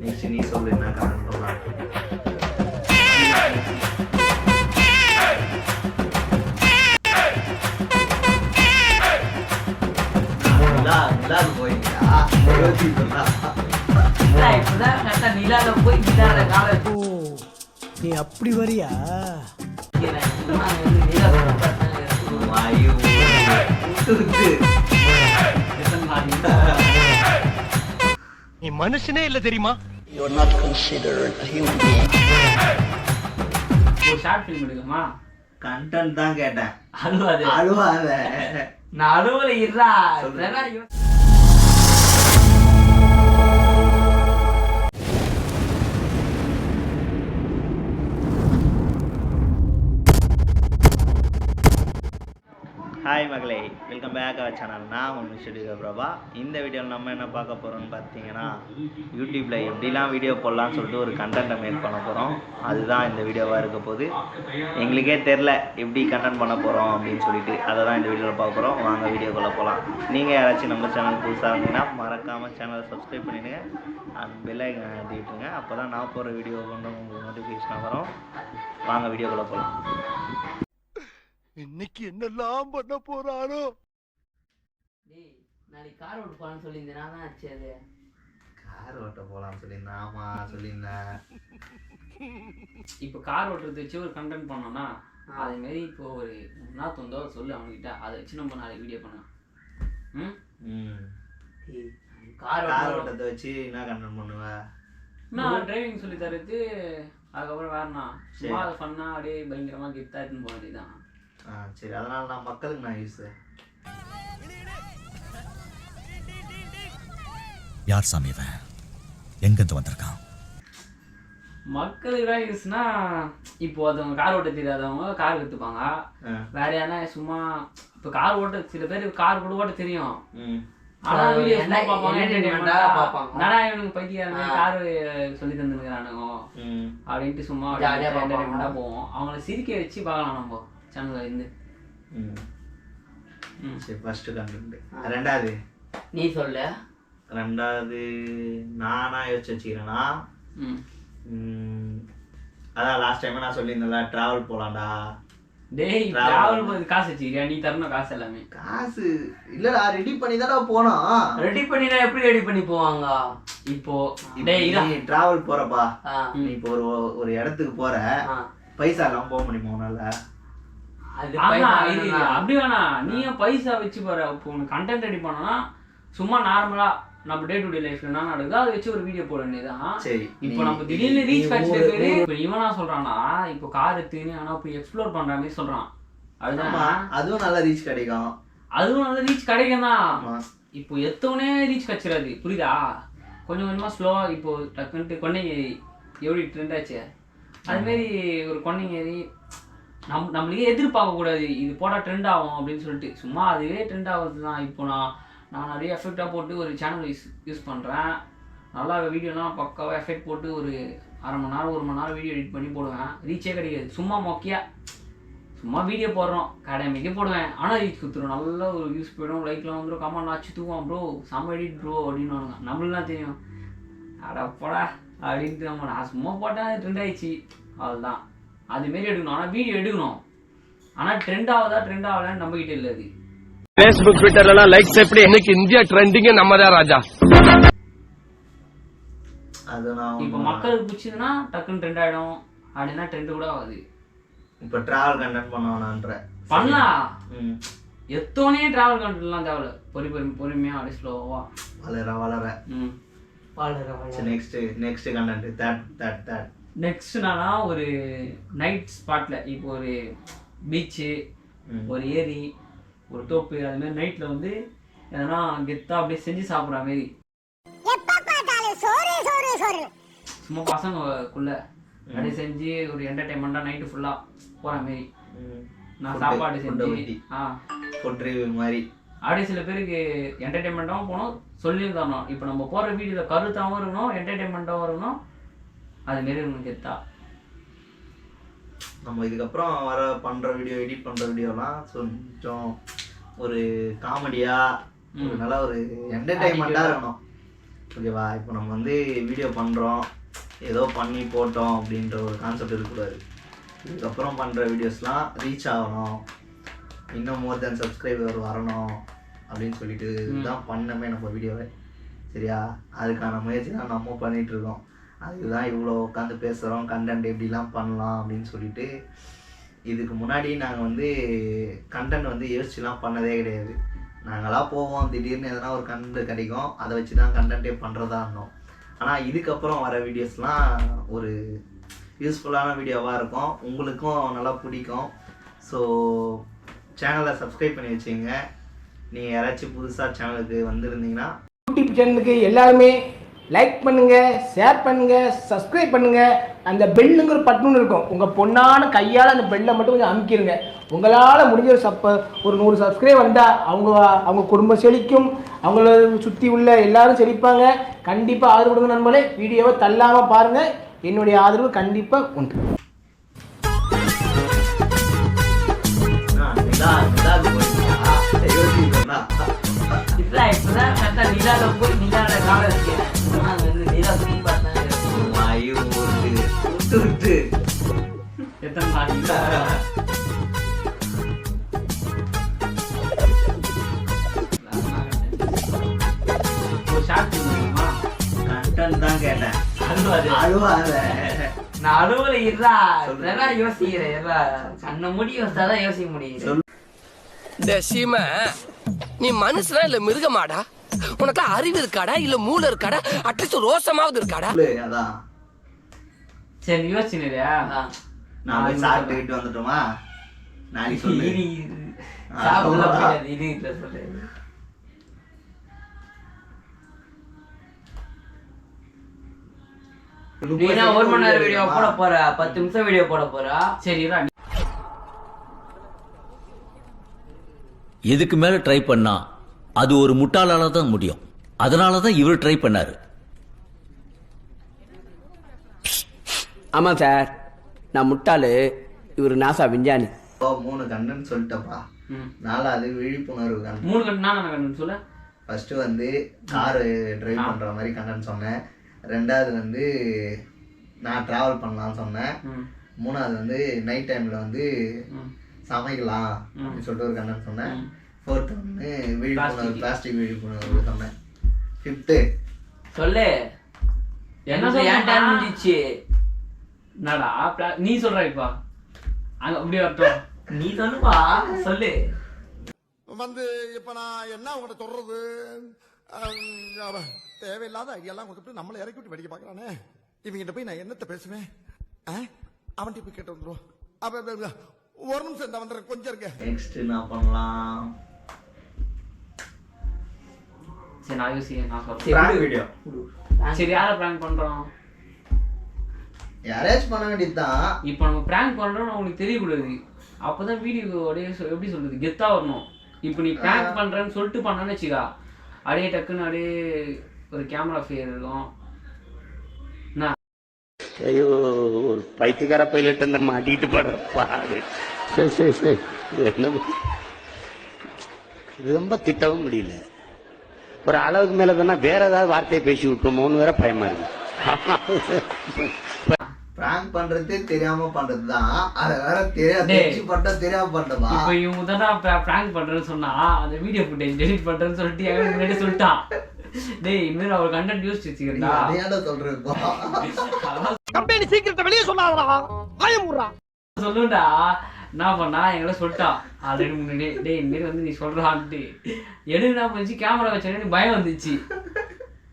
Next நீ சொல்லு என்ன கமெண்ட் பண்ணலாம். நீ அப்படி வரியா? நீ மனுஷனே இல்ல தெரியுமா? You are not considered a human being. ஒரு ஷார்ட் ஃபிலிம் எடுக்கமா? கண்டென்ட் தான் கேட்டேன். அழுவாத. நான் அழுவல இருடா. ஹாய் மகளே, வெல்கம் பேக் அவர் சேனல். நான் ஒன்று ஸ்டுடியோ பிரபா. இந்த வீடியோவில் நம்ம என்ன பார்க்க போகிறோம்னு பார்த்தீங்கன்னா, யூடியூப்பில் எப்படிலாம் வீடியோ போடலான்னு சொல்லிட்டு ஒரு கண்டென்ட்டை மேக் பண்ண போகிறோம். அதுதான் இந்த வீடியோவாக இருக்க போகுது. எங்களுக்கே தெரில எப்படி கண்டென்ட் பண்ண போகிறோம் அப்படின்னு சொல்லிட்டு அதை தான் இந்த வீடியோவில் பார்க்க போகிறோம். வாங்க வீடியோக்குள்ளே போகலாம். நீங்கள் யாராச்சும் நம்ம சேனல் புதுசாக இருந்தீங்கன்னா மறக்காமல் சேனலை சப்ஸ்கிரைப் பண்ணிவிடுங்க, அந்த பெல் ஐக்கானை அழுத்திட்டுங்க. அப்போ தான் நான் போகிற வீடியோ கொண்டு உங்களுக்கு நோட்டிஃபிகேஷனாக வரும். வாங்க வீடியோக்குள்ளே போகலாம். இன்னைக்கு என்னெல்லாம் பண்ண போறாரோ? டேய், நாளைக்கு கார் ஓட்ட போலான்னு சொல்லியிருந்தேன். நான் தான் ஆச்சு அது. கார் ஓட்ட போகலான்னு சொல்லியிருந்தேன். ஆமாம் சொல்லியிருந்தேன். இப்போ கார் ஓட்டுறது வச்சு ஒரு கண்டென்ட் பண்ணோம்னா அதேமாரி இப்போ ஒரு தோந்தோ சொல்லு அவன்கிட்ட, அதை வச்சு நம்ம நாளைக்கு வீடியோ பண்ணலாம். கார் ஓட்டத்தை வச்சு என்ன கண்டென்ட் பண்ணுவேன்? நான் டிரைவிங் சொல்லி தரது, அதுக்கப்புறம் வேறண்ணா சும்மா அதை பண்ணா அப்படியே பயங்கரமாக கெத்தாக எடுத்துன்னு போக வேண்டியதான். சரி, அதனால நான் மக்களுக்கு நான் யூஸ். யார் சாமி இவன்? எங்கிருந்து வந்திருக்கான்? மக்களுக்கு தான் யூஸ்னா, இப்போ அதுவங்க கார் ஓட்ட தெரியாதவங்க கார் கற்றுப்பாங்க. வேற யாரா சும்மா இப்போ கார் ஓட்ட சில பேருக்கு கார் கூட ஓட்ட தெரியும். ஆனால் வீடியோ என்னடா இவனுக்கு பைத்தியாருங்க கார் சொல்லி தந்துருக்கிறானுங்க அப்படின்ட்டு சும்மா என்டர்டைன்மெண்ட்டாக போவோம். அவங்கள சிரிக்க வச்சு பார்க்கலாம் நம்ம சேனலில் இருந்து. சரி, ஃபர்ஸ்ட் கண்டென்ட். ரெண்டாவது நீ சொல்ல. ரெண்டாவது நானா யோசிச்சு வச்சுக்கிறேன்னா, அதான் லாஸ்ட் டைம் நான் சொல்லியிருந்தேன்ல, டிராவல் போகலாம்டா. டேய், டிராவல் போது காசு வச்சுக்கிறியா? நீ தரணும் காசு எல்லாமே. காசு இல்லடா, ரெடி பண்ணி தானே போனோம். ரெடி பண்ணினா எப்படி ரெடி பண்ணி போவாங்க? இப்போ டேய் நீ டிராவல் போறப்பா, நீ இப்போ ஒரு இடத்துக்கு போற, பைசா எல்லாம் போக முடியுமா உன்னால? அப்படி வேணாம், நீயும் பைசா வச்சு போற. இப்போ உனக்கு கண்டென்ட் ரெடி பண்ணனா சும்மா நார்மலா நம்ம டே டு டே லைஃப்ல என்ன நடக்குதோ அதை வச்சு ஒரு வீடியோ போட வேண்டியதான். சரி, இப்போ நம்ம திடீர்னு ரீச் கிடைச்சிருக்கு. இப்போ இவனா சொல்றானா, இப்போ கார் எடுத்துன்னு ஆனா போய் எக்ஸ்ப்ளோர் பண்ற மாதிரி சொல்றான். அதுதான், அதுவும் நல்ல ரீச் கிடைக்கும். அதுவும் நல்ல ரீச் கிடைக்கும் தான். இப்போ எத்தவனே ரீச் கிடைச்சிடாது, புரியுதா? கொஞ்சம் கொஞ்சமா ஸ்லோவா. இப்போ டக்குன்ட்டு கொண்டைங்கேரி எப்படி ட்ரெண்ட் ஆச்சு, அதுமாரி ஒரு கொண்டைங்கேரி நம்மளுக்கே எதிர்பார்க்க கூடாது இது போட்டால் ட்ரெண்ட் ஆகும் அப்படின்னு சொல்லிட்டு. சும்மா அதுவே ட்ரெண்ட் ஆகுது தான். இப்போ நான் நிறைய எஃபெக்டாக போட்டு ஒரு சேனல் யூஸ் பண்ணுறேன். நல்லா வீடியோலாம் பக்காவாக எஃபெக்ட் போட்டு ஒரு அரை மணி நேரம் 1 மணி நேரம் வீடியோ எடிட் பண்ணி போடுவேன். ரீச்சே கிடைக்காது, சும்மா மொக்கையாக சும்மா வீடியோ போடுறோம் கடமைக்கே போடுவேன். ஆனால் ரீச் கொடுத்துரும், நல்ல ஒரு வியூஸ் போய்டும், லைக்லாம் வந்துடும், கமெண்ட் ஆச்சு தூக்குவான். ப்ரோ செம்ம எடிட் ப்ரோ அப்படின்னு நம்மளுக்குலாம் தெரியும். அட போடா அப்படின்ட்டு நான் சும்மா போட்டேன், ட்ரெண்ட் ஆகிடுச்சு, அதுதான். அதுமாரி எடுக்கணும். ஆனால் வீடியோ எடுக்கணும். ஆனால் ட்ரெண்ட் ஆகுதா ட்ரெண்ட் ஆகலான்னு நம்பிக்கிட்டே இல்லை. அது Facebook ட்விட்டர்லாம் லைக்ஸ் எப்படி? இன்னைக்கு இந்தியா ட்ரெண்டிங் நம்ம தான் ராஜா. இப்போ மக்களுக்கு பிடிச்சதுன்னா டக்குன்னு ட்ரெண்ட் ஆகிடும், அப்படின்னா ட்ரெண்ட் கூட ஆகாது. இப்போ டிராவல் கண்டென்ட் பண்ணணும்ன்ற பண்ணலாம். எத்தோனே டிராவல் கண்டென்ட்லாம் தேவையில்ல, பொறுமையாக அப்படி ஸ்லோவா வளர. Next content third. நெக்ஸ்ட் நானா ஒரு நைட் ஸ்பாட்ல, இப்போ ஒரு பீச்சு, ஒரு ஏரி, ஒரு தோப்பு, அது மாதிரி நைட்ல வந்து எதனா கெத்தா அப்படியே செஞ்சு சாப்பிட்ற மாதிரி, சும்மா பசங்கக்குள்ள அப்படியே செஞ்சு ஒரு என்டர்டைன்மெண்டா நைட்டு ஃபுல்லா போற மாதிரி நான் சாப்பாடு செஞ்சு ஃபுட் ரிவ்யூ மாதிரி அப்படியே சில பேருக்கு என்டர்டைன்மெண்ட்டாகவும் போகணும், சொல்லியும் தரணும். இப்போ நம்ம போகிற வீடியோவில் கருத்தாகவும் இருக்கணும், என்டர்டைன்மெண்ட்டாகவும் இருக்கணும், அதுமாரி இருக்கணும் கெத்தா. நம்ம இதுக்கப்புறம் பண்ற வீடியோ, எடிட் பண்ற வீடியோலாம் கொஞ்சம் ஒரு காமெடியா, நல்ல ஒரு என்டர்டைன்மெண்டா இருக்கணும். ஓகேவா? இப்போ நம்ம வந்து வீடியோ பண்ணுறோம், ஏதோ பண்ணி போட்டோம் அப்படின்ற ஒரு கான்செப்ட் இருக்கக்கூடாது. இதுக்கப்புறம் பண்ணுற வீடியோஸ்லாம் ரீச் ஆகணும், இன்னும் மோர் தென் சப்ஸ்கிரைபர் வரணும் அப்படின்னு சொல்லிட்டு தான் பண்ணமே நம்ம வீடியோவை. சரியா? அதுக்கான முயற்சி தான் நம்ம பண்ணிகிட்ருக்கோம். அதுதான் இவ்வளோ உட்காந்து பேசுகிறோம், கண்டென்ட் எப்படிலாம் பண்ணலாம் அப்படின்னு சொல்லிட்டு. இதுக்கு முன்னாடி நாங்கள் வந்து கண்டென்ட் வந்து யோசிச்சுலாம் பண்ணதே கிடையாது. நாங்களாம் போவோம், திடீர்னு எதனா ஒரு கண்டென்ட் கிடைக்கும், அதை வச்சு தான் கண்டென்ட்டே பண்ணுறதா இருந்தோம். ஆனால் இதுக்கப்புறம் வர வீடியோஸ்லாம் ஒரு யூஸ்ஃபுல்லான வீடியோவாக இருக்கும், உங்களுக்கும் நல்லா பிடிக்கும். ஸோ சேனலை சப்ஸ்கிரைப் பண்ணி வச்சுங்க. நீங்கள் யாராச்சும் புதுசாக சேனலுக்கு வந்திருந்தீங்கன்னா யூடியூப் சேனலுக்கு எல்லாருமே லைக் பண்ணுங்க, ஷேர் பண்ணுங்க, சப்ஸ்கிரைப் பண்ணுங்க. அந்த பெல்லுங்கிற பட்டன் இருக்கும், உங்க பொண்ணான கையால் அந்த பெல்லை மட்டும் கொஞ்சம் அமுக்கிடுங்க. உங்களால் முடிஞ்ச ஒரு 100 சப்ஸ்கிரைப் வந்தால் அவங்க குடும்பம் செழிக்கும், அவங்கள சுற்றி உள்ள எல்லாரும் செழிப்பாங்க. கண்டிப்பாக ஆதரவு கொடுங்க நண்பர்களே. வீடியோவை தள்ளாமல் பாருங்கள், என்னுடைய ஆதரவு கண்டிப்பாக உண்டு. இப்பதான் கரெக்டா நிலால போய் நிலால கால வச்சுக்கிறேன். நிலா சுத்தி பார்த்தேன். எத்தனை நாள் ஒரு ஷார்ட் பண்ணுமா? கண்டென்ட் தான் கேட்டேன். அழுவாத. நான் அழுவல இருடா. இதெல்லாம் யோசிக்கிறேன். கண்ண முடி யோசிச்சாதான் யோசிக்க முடியுது. சீம நீ மனுஷனா இல்ல மிருகமாடா? உனக்கு அறிவு இருக்காடா இல்ல மூளை இருக்காடா? அட்லீஸ்ட் ரோசமாவது இருக்காடா? அதான் சரி யோசிச்சியா? நான் போய் சாப்பிட்டுக்கிட்டு வந்துட்டோமா? நாளைக்கு சொல்லு. நீனா 1 மணி நேரம் வீடியோ போட போற, 10 நிமிஷம் வீடியோ போட போறா. சரி எதுக்கு மேல ட்ரை பண்ணா அது ஒரு முட்டாளால தான் முடியும். அதனால தான் இவர் ட்ரை பண்ணாரு. ஆமா சார், நான் முட்டாளு, இவர் நாசா விஞ்ஞானி. 3 கண்டென்ட் சொல்லிட்டப்பா. 4வது விழிப்புணர்வு கண்டென்ட். 3 கண்டென்ட் சொல்ல. ஃபர்ஸ்ட் வந்து கார் டிரைவ் பண்ற மாதிரி கண்டென்ட் சொன்னேன். 2வது வந்து நான் டிராவல் பண்ணலாம்னு சொன்னேன். 3வது வந்து நைட் டைம்ல வந்து சமைக்கலாம் அப்படின்னு சொல்லிட்டு ஒரு கண்டென்ட் சொன்னேன். 4th வந்து விழிப்புணர்வு, பிளாஸ்டிக் விழிப்புணர்வு சொன்னேன். 5th சொல்லு. என்ன ஏன் டைம் முடிஞ்சிச்சு? என்னடா நீ சொல்ற? இப்ப அங்க அப்படியே வரட்டும், நீ சொல்லுப்பா. சொல்லு. வந்து இப்ப நான் என்ன உங்கள்கிட்ட சொல்றது? தேவையில்லாத ஐடியாலாம் கொடுத்துட்டு நம்மளை இறக்கி விட்டு வெடிக்க பாக்குறானே. இவங்கிட்ட போய் நான் என்னத்த பேசுவேன்? அவன்கிட்ட போய் கேட்டு வந்துடும். அப்ப ஒரு நிமிஷம் இந்த வந்துடுறேன், கொஞ்சம் இருக்க. நெக்ஸ்ட் என்ன பண்ணலாம்? சரி நான் யோசிக்கிறேன். நான் சொல்றேன் வீடியோ. சரி யாரை பிராங்க் பண்றோம்? யாராச்சும் பண்ண வேண்டியதுதான். இப்போ நம்ம பிராங்க் பண்றோம்னு உங்களுக்கு தெரியக்கூடாது. அப்பதான் வீடியோ எப்படி சொல்றது, கெத்தா வரணும். இப்போ நீ பிராங்க் பண்றேன்னு சொல்லிட்டு பண்ணான்னு வச்சுக்கா, அப்படியே டக்குன்னு அப்படியே ஒரு கேமரா ஃபேர் இருக்கும். ஐயோ, ஒரு பைத்தியக்கார பைலட் அந்த மாட்டிட்டு பாரு. சரி சரி சரி, என்ன ரொம்ப திட்டவும் முடியல. ஒரு அளவுக்கு மேல சொன்னா வேற ஏதாவது வார்த்தையை பேசி விட்டுருமோன்னு வேற பயமா இருக்கு. பிராங்க் பண்றதே தெரியாம பண்றதுதான், அத வேற தெரியாம பண்றதா. இப்போ இவங்க தான் பிராங்க் பண்றேன்னு சொன்னா அந்த வீடியோ ஃபுட்டேஜ் டெலிட் பண்றேன்னு சொல்லிட்டு எங்களுக்கு முன்னாடி சொல்லிட்டான். டேய் இனிமேல் அவர் கண்டென்ட் யூஸ் வச்சுக்கிறா. அதையாட சொல்றேன். கம்பெனி சீக்கிரத்தை வெளியே சொல்லாதடா, பயமுறா சொல்லுடா. என்ன பண்ணா எங்களை சொல்லிட்டான் ஆல்ரெடி முன்னாடி. டேய் இனிமேல் வந்து நீ சொல்றான்ட்டு எடுனா போச்சு. கேமரா வச்சேன்னு பயம் வந்துச்சு.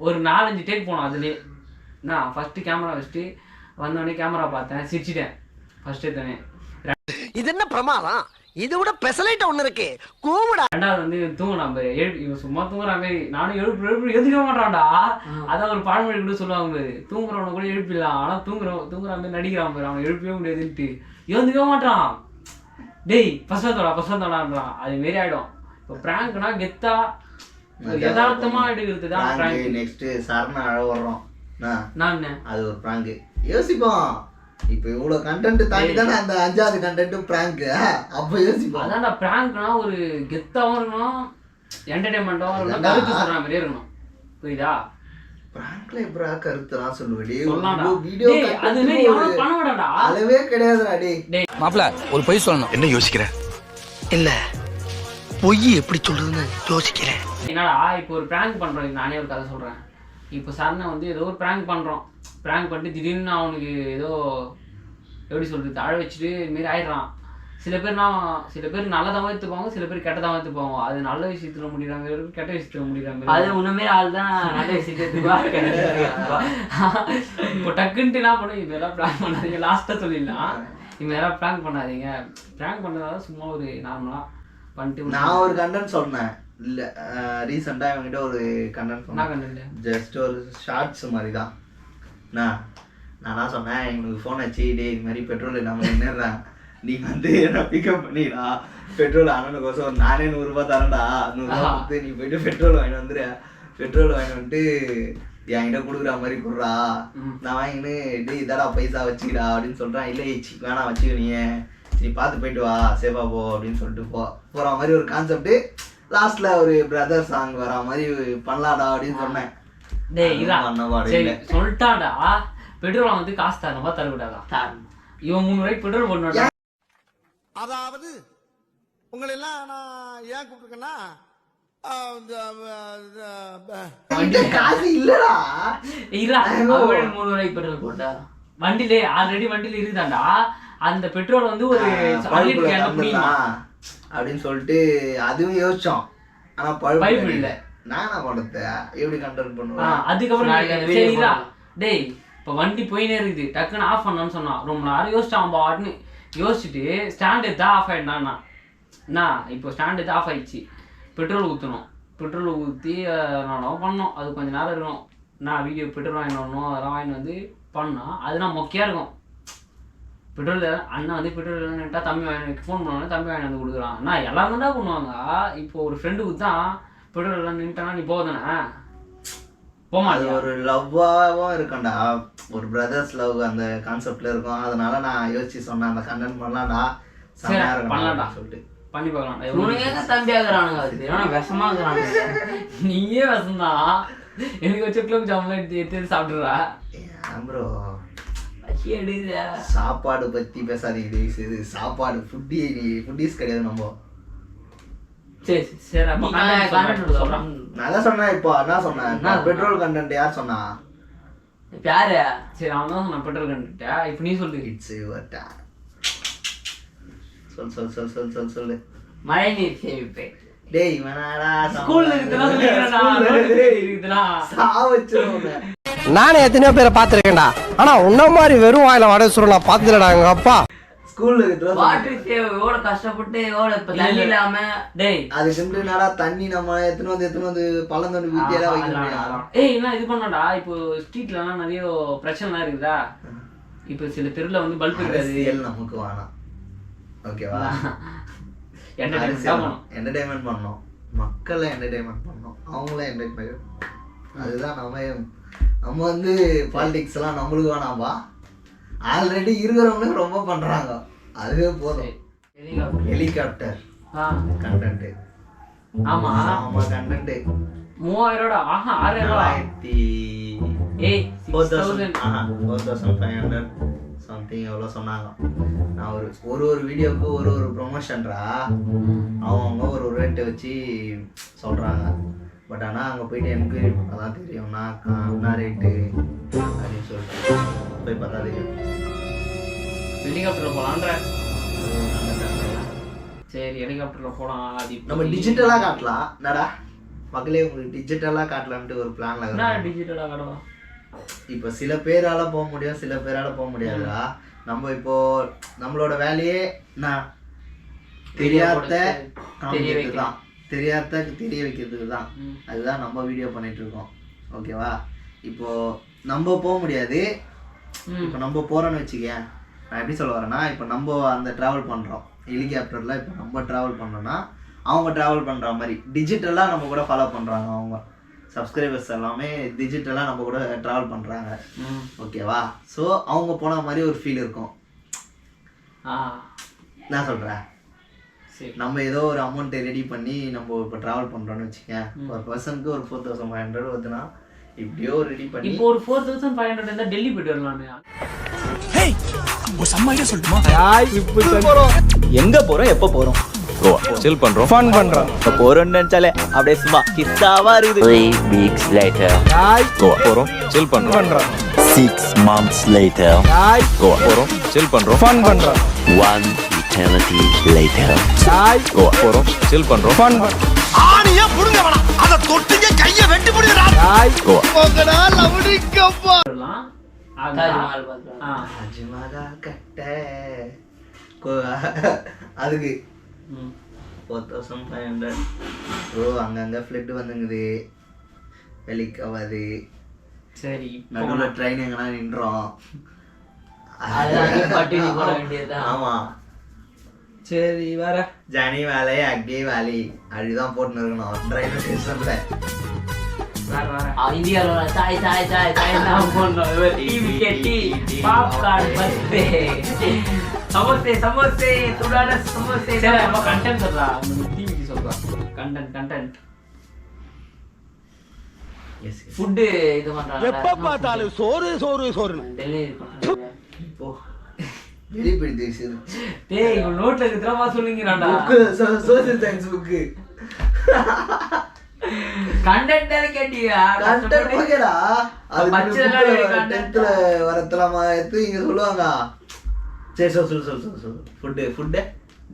ஒரு 4-5 டேக் போனோம். அதுலேயே நான் ஃபர்ஸ்ட் கேமரா வச்சுட்டு வந்தோடனே கேமரா பார்த்தேன், சிரிச்சிட்டேன் ஃபர்ஸ்ட் எடுத்தோடனே. இது என்ன பிரமாதம்? இதை விட பெசலைட் ஒண்ணு இருக்கு, கூவுடா. 2வது வந்து தூங்கினான் பாரு. இவன் சும்மா தூங்குற மாதிரி நானும் எழுப்பு எதுக்க மாட்டான்டா. அதான் ஒரு பழமொழி கூட சொல்லுவாங்க பாரு, தூங்குறவனை கூட எழுப்பிடலாம், ஆனா தூங்குற மாதிரி நடிக்கிறான் பாரு, அவன் எழுப்பவே முடியாதுன்ட்டு எழுந்துக்க மாட்டான். டேய் பசத்தோடான்றான். அது மாரி ஆயிடும். இப்போ பிராங்க்னா கெத்தா யதார்த்தமா எடுக்கிறது தான் பிராங்க். நெக்ஸ்ட் சரண அழ வர்றோம். நான் அது ஒரு பிராங்க். யோசிப்போம். இப்போ இவ்வளவு கண்டென்ட் தாண்டி தானே அந்த 5வது கண்டென்ட்டும் பிராங்க். அப்ப யோசிப்போம். அதான்டா பிராங்க்னா ஒரு கெத்தாவும் இருக்கணும், என்டர்டைன்மெண்ட்டாவும் இருக்கணும், கருத்து சொல்ற மாதிரியே இருக்கணும். புரியுதா? பிராங்க்ல எப்பரா கருத்துலாம் சொல்லுவடி சொல்லலாம்டா. வீடியோ டேய், அது மாதிரி எவனும் பண்ண மாட்டான்டா. அளவே கிடையாதுடா டேய். மாப்ள ஒரு பொய் சொல்லணும். என்ன யோசிக்கிற? இல்ல பொய் எப்படி சொல்றதுன்னு யோசிக்கிறேன். என்னடா இப்போ ஒரு பிராங்க் பண்றோம், நானே ஒரு கதை சொல்றேன். இப்போ சரணை வந்து ஏதோ ஒரு பிராங்க் பண்றோம், பிராங்க் பண்ணிட்டு திடீர்னு அவனுக்கு ஏதோ எப்படி சொல்றது அழ வச்சுட்டு இதுமாரி ஆயிடுறான். சில பேர் நல்லதாகவும் எடுத்துப்பாங்க, சில பேர் கெட்டதாகவும் எடுத்துப்பாங்க. அது நல்ல விஷயத்துல முடியறாங்க, கெட்ட விஷயத்துல முடியறாங்க. அது உண்மையே ஆள் தான் நல்ல விஷயத்துக்கு இப்போ டக்குன்ட்டு என்ன பண்ண இதெல்லாம் பிராங்க் பண்ணாதீங்க, லாஸ்ட்டா சொல்லிடலாம். இதெல்லாம் பிராங்க் பண்ணாதீங்க. பிராங்க் பண்ணதால சும்மா ஒரு நார்மலா பண்ணிட்டு நான் ஒரு கண்டென்ட் சொன்னேன். இல்ல ரீசெண்டா இவங்கிட்ட ஒரு கண்டென்ட் சொன்னேன். ஜஸ்ட் ஒரு ஷார்ட்ஸ் மாதிரி தான். நான் சொன்னேன், எங்களுக்கு ஃபோன் வச்சு டேய் இது மாதிரி பெட்ரோல் இல்லாமல் நின்றுறேன், நீ வந்து என்ன பிக்கப் பண்ணிடா, பெட்ரோல் அண்ணனுக்கோசம் நானே 100 ரூபா தரேன்டா, 100 ரூபா கொடுத்து நீ போயிட்டு பெட்ரோல் வாங்கிட்டு வந்துடு, பெட்ரோல் வாங்கிட்டு வந்துட்டு என்கிட்ட கொடுக்குற மாதிரி கொடுறா, நான் வாங்கின்னு டேய் இதடா பைசா வச்சுக்கிடா அப்படின்னு சொல்கிறேன். இல்லை வேணாம் வச்சுக்க, நீ பார்த்து போயிட்டு வா சேஃபா போ அப்படின்னு சொல்லிட்டு போகிற மாதிரி ஒரு கான்செப்ட்டு. லாஸ்ட்ல ஒரு பிரதர் சாங் வர மாதிரி பண்ணலாடா அப்படின்னு சொன்னேன். சொல்லிட்டாடா பெட்ரோல் வந்து காசு தரணுமா தரக்கூடாதா? இவன் 3 ரூபாய்க்கு பெட்ரோல் போடணும். அதாவது உங்களை எல்லாம் நான் ஏன் கூப்பிட்டுருக்கேன்னா காசு இல்லடா, 3 ரூபாய்க்கு பெட்ரோல் போட்டா வண்டியிலே ஆல்ரெடி வண்டியில இருக்குதாண்டா. அந்த பெட்ரோல் வந்து ஒரு அப்படின்னு சொல்லிட்டு அதுவும் யோசிச்சோம். ஆனா பழுப்பு இல்லை. நானா படத்தை எப்படி கண்ட்ரோல் பண்ணுவேன்? அதுக்கப்புறம் டேய் இப்போ வண்டி போயினே இருக்குது, டக்குன்னு ஆஃப் பண்ணான்னு சொன்னான். ரொம்ப நேரம் யோசிச்சான் பாட்டுன்னு யோசிச்சுட்டு ஸ்டாண்ட் எடுத்தா ஆஃப் ஆகிட்டான்னா. இப்போ ஸ்டாண்ட் எடுத்து ஆஃப் ஆயிடுச்சு. பெட்ரோல் ஊற்றணும், பெட்ரோல் ஊற்றி நான் பண்ணோம். அது கொஞ்சம் நேரம் இருக்கணும். நான் வீடியோ பெட்ரோல் வாங்கிட்டு வரணும், அதெல்லாம் வாங்கிட்டு வந்து பண்ணால் அது நான் மொக்கையாக இருக்கும். பெட்ரோல் அண்ணன் வந்து பெட்ரோல் இல்லைன்னுட்டா தம்பி வாங்கி ஃபோன் பண்ணுவாங்க, தம்பி வாங்கி வந்து கொடுக்குறான். நான் எல்லாரும் தான் பண்ணுவாங்க. இப்போ ஒரு ஃப்ரெண்டுக்கு தான் பெட்ரோல் எல்லாம் நின்ட்டானா நீ போதானே போமா. அது ஒரு லவ்வாகவும் இருக்கும்டா, ஒரு பிரதர்ஸ் லவ் அந்த கான்செப்ட்ல இருக்கும். அதனால நான் யோசிச்சு சொன்னேன், அந்த கண்டென்ட் பண்ணலாம்டா, பண்ணலாம்டா சொல்லிட்டு பண்ணி பார்க்கலாம். தம்பி ஆகுறானுங்க, விஷமாக்குறாங்க. நீயே விஷம்தான். எனக்கு வச்ச குலோப் ஜாமுன் எடுத்து சாப்பிடுறா ப்ரோ. சாப்பாடு பத்தி பேசாதீங்க, இது சாப்பாடு ஃபுட்டீஸ் கிடையாது நம்ம. சரி நான் தான் சொன்னேன். இப்போ என்ன சொன்னேன்? பெட்ரோல் கண்டென்ட் யார் சொன்னா? யாரு? சரி அவன் தான் சொன்னான் பெட்ரோல் கண்டென்ட். இப்போ நீ சொல்லு. It's your time. சொல்லு. மழை நீர் சேமிப்பேன். டேய் வேணாடா, ஸ்கூல்ல இருக்குதுடா சாவச்சுருவாங்க. நானே எத்தனையோ பேரை பார்த்துருக்கேன்டா, ஆனா உன்ன மாதிரி வெறும் வாயில வடை சுருள் நான் பார்த்ததுலடா எங்க அப்பா. ஸ்கூல்ல இருக்குற வாட்டர் சேவ் எவ்வளவு கஷ்டப்பட்டு எவ்வளவு இப்ப தண்ணி இல்லாம டேய் அது சிம்பிள்னாடா. தண்ணி நம்ம எத்தனை வந்து பள்ளம் தண்ணி ஊத்தியெல்லாம் வைக்கணும். என்ன இது பண்ணடா. இப்போ ஸ்ட்ரீட்ல எல்லாம் நிறைய பிரச்சனை இருக்குதா. இப்போ சில தெருல வந்து பல்ப் இருக்காது, நமக்கு வேணாம். ஓகேவா? என்டர்டைன்மெண்ட் பண்ணணும், மக்களை என்டர்டைன்மெண்ட் பண்ணணும், அவங்கள என்டர்டைன்மெண்ட். அதுதான் நம்ம வந்து பாலிடிக்ஸ் எல்லாம் நம்மளுக்கு வேணாம்பா. ஆல்ரெடி இருக்கிறவங்க ரொம்ப பண்றாங்க, அதுவே போதும். Helicopter content. ஆமா கண்டென்ட் 3000 ரூபாய். ஆஹா 4500 சம்திங் எவ்வளோ சொன்னாங்க. நான் ஒரு வீடியோவுக்கு ஒரு ப்ரொமோஷன்ரா, அவங்க ஒரு ரேட்டை வச்சு சொல்கிறாங்க. பட் ஆனால் அங்கே போயிட்டு என்கொயரி பண்ணால் தான் தெரியும் என்ன ரேட்டு அப்படின்னு சொல்லிட்டு போய் பார்த்தா தெரியும். ஹெலிகாப்டரில் போகலான்ற. சரி ஹெலிகாப்டரில் போகலாம். அது நம்ம டிஜிட்டலாக காட்டலாம். என்னடா மக்களே, உங்களுக்கு டிஜிட்டலாக காட்டலான்ட்டு ஒரு பிளான்ல. என்ன டிஜிட்டலாக காட்டலாம்? இப்போ சில பேரால போக முடியும், சில பேரால போக முடியாதுடா. நம்ம இப்போ நம்மளோட வேலையே நான் தெரியாத தெரிய வைக்கிறதுக்கு தான். அதுதான் நம்ம வீடியோ பண்ணிட்டு இருக்கோம். ஓகேவா? இப்போ நம்ம போக முடியாது. இப்போ நம்ம போறோம்னு வச்சுக்கேன், நான் எப்படி சொல்ல வரேன்னா, இப்போ நம்ம அந்த ட்ராவல் பண்றோம் ஹெலிகாப்டர்ல. இப்போ நம்ம ட்ராவல் பண்ணோம்னா அவங்க ட்ராவல் பண்ற மாதிரி டிஜிட்டலாக நம்ம கூட ஃபாலோ பண்றாங்க. அவங்க சப்ஸ்கிரைபர்ஸ் எல்லாமே டிஜிட்டலாக நம்ம கூட ட்ராவல் பண்ணுறாங்க. ஓகேவா? ஸோ அவங்க போன மாதிரி ஒரு ஃபீல் இருக்கும். நான் சொல்கிறேன், நம்ம ஏதோ ஒரு அமௌண்ட்டை ரெடி பண்ணி நம்ம இப்போ ட்ராவல் பண்ணுறோன்னு வச்சுக்கேன். ஒரு பர்சனுக்கு ஒரு 4500 வருதுன்னா இப்படியோ ரெடி பண்ணி இப்போ ஒரு 4500 இருந்தா டெல்லி போயிட்டு வரலாமே. எங்க போறோம் எப்ப போறோம்? சில் பண்றோம், ஃபன் பண்றோம். இப்ப போறோம்னு நினைச்சாலே அப்படியே சும்மா கிஸ்ஸாவா இருக்குது. 3 weeks later. கோவா போறோம், சில் பண்றோம். 6 months later. கோவா போறோம், சில் பண்றோம், ஃபன் பண்றோம். 1 eternity later. கோவா போறோம், சில் பண்றோம், ஃபன் பண்றோம். ஆணியா புடுங்க வேணாம் அத தொட்டிங்க கைய வெட்டி புடிங்கடா கோவா போங்கடா லவடிக்கப்பா வரலாம். ஆகா. தாஜ்மஹால் பார்க்கலாம். ஆ. தாஜ்மஹால் கட்ட அதுக்கு 4500 ப்ரோ. அங்கங்க ஃப்ளட் வந்துங்குது, வெளிக்காவாது. சரி நடுவில் ட்ரெயின் எங்கன்னா நின்றோம். பட்டினி போட வேண்டியதுதான். ஆமா, சரி வேற ஜனி வேலை அக்கே வேலி அப்படிதான் போட்டுன்னு இருக்கணும் ட்ரெயின் ஸ்டேஷன்ல. வேற வேற இந்தியாவில் சாய் சாய் சாய் சாய் தான் போடணும். டிவி கேட்டி பாப்கார்ன் பர்த்டே சமோசே சமோசே சூடான சமோசே. சரி நம்ம கண்டென்ட் சொல்றா. டிவிக்கு சொல்றா. கண்டென்ட் எஸ் ஃபுட் இது பண்றாங்க. எப்ப பார்த்தாலும் சோறு சோறு சோறு. டெலிவரி பண்றாங்க. இப்போ வெளிப்படி தேசியது டேய் இவன் நோட்ல இருக்குறமா சொல்லுங்கறான்டா. சோசியல் சயின்ஸ் புக்கு கண்டென்ட் கேட்டியா? கண்டென்ட் ஓகேடா. அது பச்சைல 10th வரத்தலாமா எடுத்து இங்க சொல்லுவாங்க. சரி சொல்லு ஃபுட்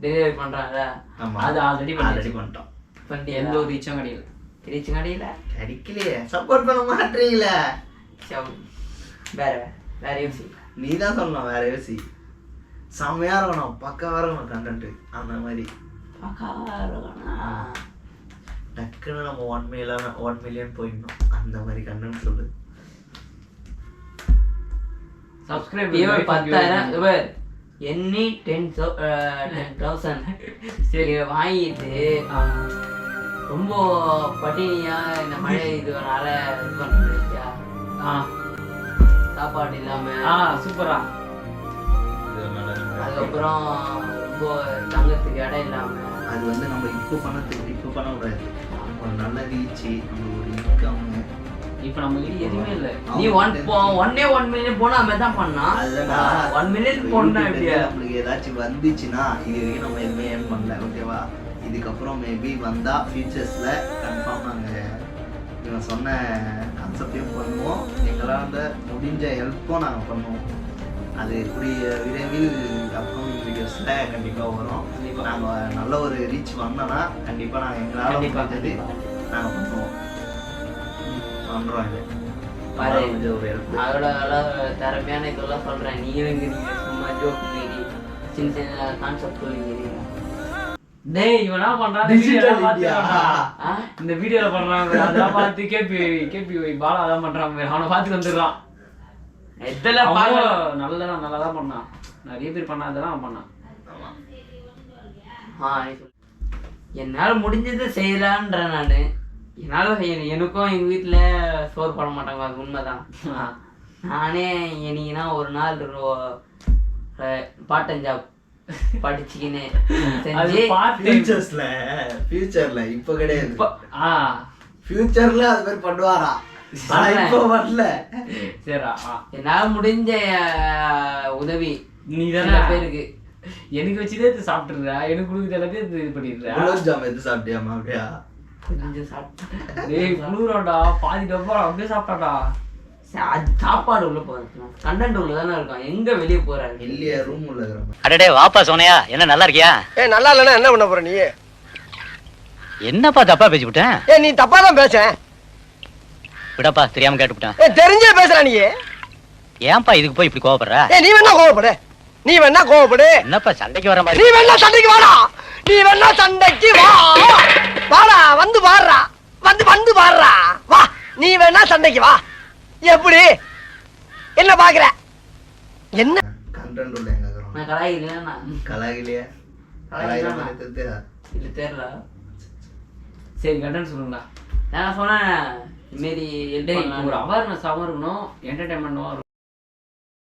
டெலிவரி பண்றாங்க. ஆமா அது ஆல்ரெடி பண்ணிட்டோம். எந்த ஒரு ரீச்சும் கிடையாது. ரீச்சும் கிடையல. கிடைக்கலையே, சப்போர்ட் பண்ண மாட்டீங்களே. வேற வேற யோசி. நீ தான் சொல்லணும் வேற யோசி. செம்மையா இருக்கணும், பக்காவா இருக்கணும் கண்டென்ட். அந்த மாதிரி டக்குன்னு நம்ம 1 million போயிடணும். அந்த மாதிரி கண்டென்ட் சொல்லு. சப்ஸ்கிரைபர் 10,000 எண்ணி 10,000 சரி வாங்கிட்டு ரொம்ப பட்டினியா இந்த மழை இதுனால இது பண்ணிருக்கியா? சாப்பாடு இல்லாம சூப்பரா. அதுக்கப்புறம் ரொம்ப தங்கத்துக்கு இடம் இல்லாம அது வந்து நம்ம இப்போ பண்ணக்கூடாது. ஒரு நல்ல ரீச், நம்ம ஒரு இன்கம். இப்போ நம்ம கிட்ட எதுவுமே இல்லை. நீ 1 மில்லியன் போனா அவன் தான் பண்ணா. 1 மில்லியன் போனா எப்படியா? நம்மளுக்கு ஏதாச்சும் வந்துச்சுன்னா இது வரைக்கும் நம்ம எதுவுமே ஏர்ன் பண்ணல. ஓகேவா? இதுக்கப்புறம் மேபி வந்தா ஃபியூச்சர்ஸ்ல கன்ஃபார்ம் நாங்கள் இவன் சொன்ன கான்செப்டையும் பண்ணுவோம். எங்களால் முடிஞ்ச ஹெல்ப்பும் நாங்கள் பண்ணுவோம். அது கூடிய விரைவில் அப்கமிங் வீடியோஸில் கண்டிப்பாக வரும். நாங்கள் நல்ல ஒரு ரீச் வந்தோன்னா கண்டிப்பாக நாங்கள் எங்களால் முடிஞ்சது நாங்கள் பண்ணுவோம். பண்ணுறோம். இது ஒரு ஹெல்ப். அதோட திறமையான இதெல்லாம் சொல்கிறேன். நீங்க சும்மா ஜோக் மீறி சின்ன சின்ன கான்செப்ட் சொல்லிக்கிறீங்க. டேய் இவனா பண்றான் இந்த வீடியோல பண்றாங்க. அதெல்லாம் பார்த்து கேபி பாலா அதான் பண்றாங்க. அவனை பார்த்து வந்துடுறான். இதெல்லாம் நல்லதான் பண்ணான். நிறைய பேர் பண்ணாதெல்லாம் அவன் பண்ணான். என்னால முடிஞ்சதை செய்யலான்ற நானு. என்னால எனக்கும் எங்க வீட்டுல சோறு போட மாட்டாங்க, அது உண்மைதான். நானே என்னைக்குன்னா ஒரு நாள் பார்ட் டைம் ஜாப் படிச்சுக்கின்னு செஞ்சு ஃபியூச்சர்ல இப்போ கிடையாது. ஃபியூச்சர்ல அது மாதிரி பண்ணுவாரா? இப்போ வரல. சரிடா, என்னால முடிஞ்ச உதவி நீ தானே பேருக்கு எனக்கு வச்சுதே இது சாப்பிட்டுருந்தா. எனக்கு கொடுக்குறது எல்லாத்தையும் இது பண்ணிடுறேன். குலோப் ஜாம் எடுத்து சாப்பிட்டியாமா? அப்படியா? கொஞ்சம் சாப்பிட்டேன். டேய் குளிராடா, பாதி டப்பா அப்படியே சாப்பிட்டாடா. சாப்பாடு உள்ள போறேன், கண்டென்ட் உள்ள தானே இருக்கும். எங்க வெளியே போறாரு இல்லையா? ரூம் உள்ள இருக்கிறோம். அடடே வாப்பா சோனையா, என்ன நல்லா இருக்கியா? நல்லா இல்லைன்னா என்ன பண்ண போற நீ? என்னப்பா தப்பா பேசி விட்டேன்? நீ தப்பா தான் பேச. விடப்பா, தெரியாம கேட்டுவிட்டேன். தெரிஞ்சே பேசுற நீ. ஏன்பா இதுக்கு போய் இப்படி கோவப்படுற? நீ வேணா கோவப்படு. என்னப்பா சண்டைக்கு வர மாதிரி? நீ வேணா சண்டைக்கு வாடா. வாடா, வந்து பாடுறா, வந்து பாடுறா. வா, நீ வேணா சண்டைக்கு வா. எப்படி என்ன பாக்குற? என்ன கண்டென்ட் உள்ள எங்க இருக்கிறோம்? நான் கலாயிலையா? கலாயிலையா? இல்ல தெரியல. சரி கண்டென்ட் சொல்லுங்களா. நான் சொன்னேன் இது மாரி ஒரு அவேர்னஸ் இருக்கணும், என்டர்டைன்மெண்ட்டும்